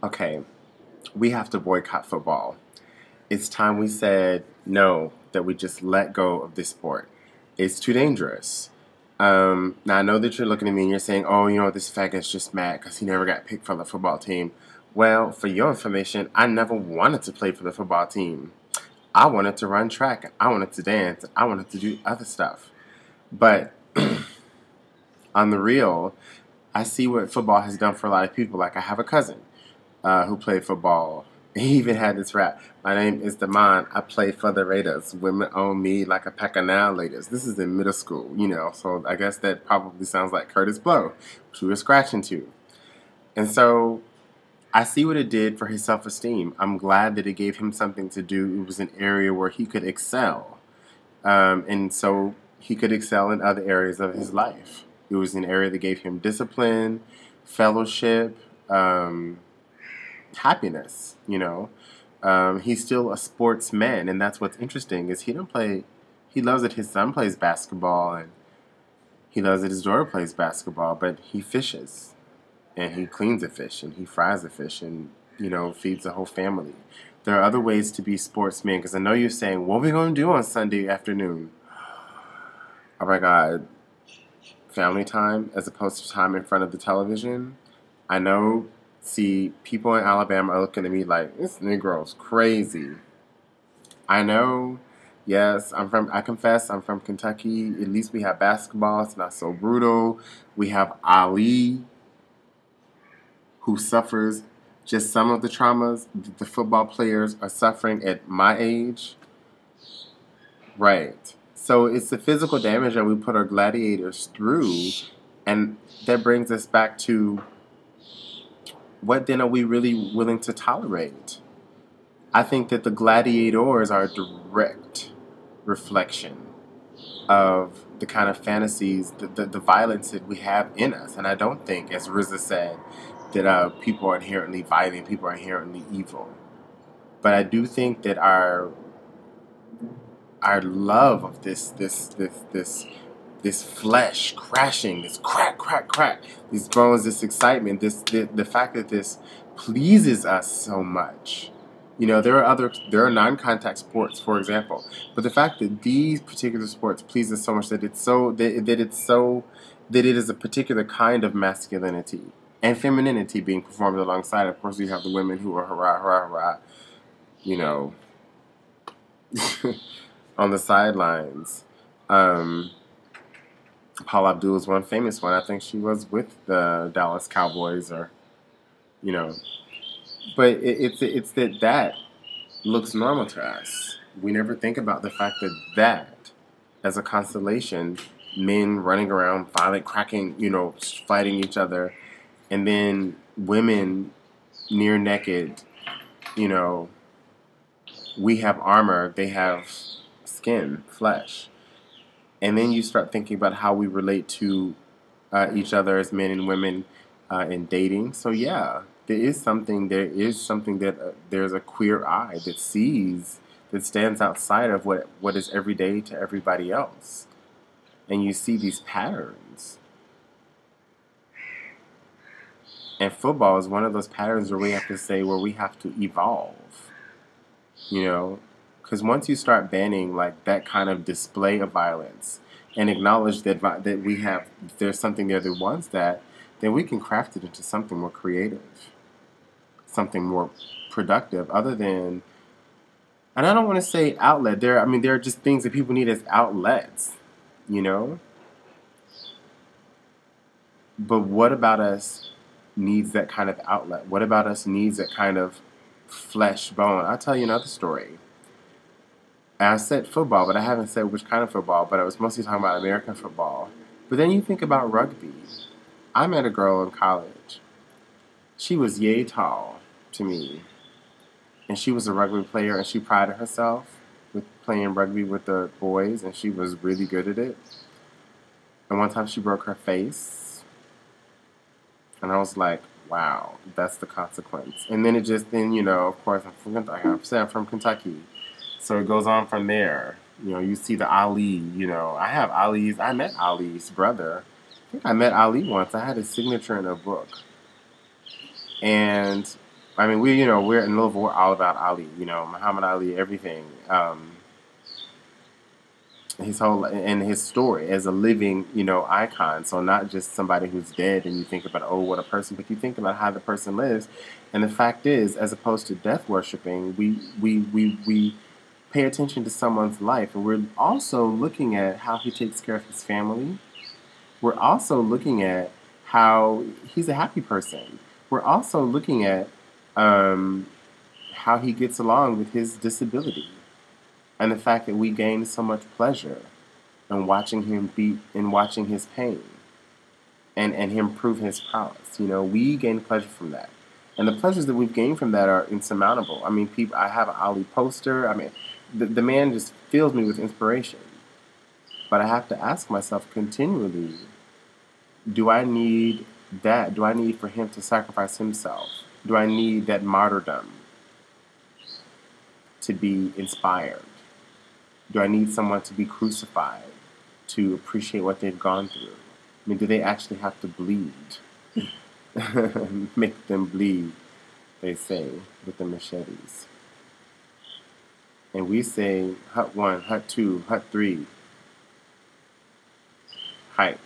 Okay, we have to boycott football. It's time we said no, that we just let go of this sport. It's too dangerous. Now, I know that you're looking at me and you're saying, oh, this faggot's just mad because he never got picked for the football team. Well, for your information, I never wanted to play for the football team. I wanted to run track. I wanted to dance. I wanted to do other stuff. But on the real, I see what football has done for a lot of people. Like, I have a cousin who played football. He even had this rap. My name is Damon. I play for the Raiders. Women own me like a pack of now ladies. This is in middle school, so I guess that probably sounds like Curtis Blow, which we were scratching to. And so I see what it did for his self-esteem. I'm glad that it gave him something to do. It was an area where he could excel. And so he could excel in other areas of his life. It was an area that gave him discipline, fellowship, happiness. He's still a sportsman, and that's what's interesting is he don't play. He loves that his son plays basketball, and he loves that his daughter plays basketball. But he fishes, and he cleans a fish, and he fries a fish, and feeds the whole family. There are other ways to be sportsmen because I know you're saying, "What are we going to do on Sunday afternoon?" Oh my God, family time as opposed to time in front of the television. I know. See, people in Alabama are looking at me like, this Negro's crazy. I know, yes, I confess, I'm from Kentucky. At least we have basketball. It's not so brutal. We have Ali, who suffers just some of the traumas that the football players are suffering at my age. Right. So it's the physical damage that we put our gladiators through. And that brings us back to what then are we really willing to tolerate? I think that the gladiators are a direct reflection of the kind of fantasies, the violence that we have in us. And I don't think, as RZA said, that people are inherently violent, people are inherently evil. But I do think that our love of this flesh crashing, this crack, crack, crack, these bones, this excitement, the fact that this pleases us so much. There are non-contact sports, for example, but the fact that these particular sports please us so much that it is a particular kind of masculinity and femininity being performed alongside. Of course, you have the women who are hurrah, hurrah, hurrah, you know, on the sidelines. Paula Abdul is one famous one. I think she was with the Dallas Cowboys, or you know. But it's that looks normal to us. We never think about the fact that as a constellation, men running around, violent, cracking, fighting each other, and then women near naked. You know, we have armor; they have skin, flesh. And then you start thinking about how we relate to each other as men and women in dating. So yeah, there is something that there's a queer eye that sees, that stands outside of what is everyday to everybody else, and you see these patterns. And football is one of those patterns where we have to say where we have to evolve. You know, because once you start banning like that kind of display of violence and acknowledge that there's something there that wants that, then we can craft it into something more creative, something more productive, other than. And I don't want to say outlet. There are just things that people need as outlets, you know. But what about us needs that kind of outlet? What about us needs that kind of flesh bone? I'll tell you another story. I said football, but I haven't said which kind of football, but I was mostly talking about American football. But then you think about rugby. I met a girl in college. She was yay tall to me. And she was a rugby player, and she prided herself with playing rugby with the boys, and she was really good at it. And one time she broke her face, and I was like, wow, that's the consequence. And then of course, I'm from Kentucky. So it goes on from there. You see the Ali, I met Ali's brother. I think I met Ali once. I had his signature in a book. And I mean, we're in Louisville, we're all about Ali, Muhammad Ali, everything. His whole and his story as a living, icon. So not just somebody who's dead and you think about, oh, what a person, but you think about how the person lives. And the fact is, as opposed to death worshiping, we pay attention to someone's life, and we're also looking at how he takes care of his family. We're also looking at how he's a happy person. We're also looking at how he gets along with his disability, and the fact that we gain so much pleasure in watching him beat and watching his pain and him prove his prowess. We gain pleasure from that. And the pleasures that we've gained from that are insurmountable. I mean, I have an Ali poster. I mean, the man just fills me with inspiration. But I have to ask myself continually, do I need that? Do I need for him to sacrifice himself? Do I need that martyrdom to be inspired? Do I need someone to be crucified to appreciate what they've gone through? I mean, do they actually have to bleed? Make them bleed, they say, with the machetes. And we say, hut 1, hut 2, hut 3, hype.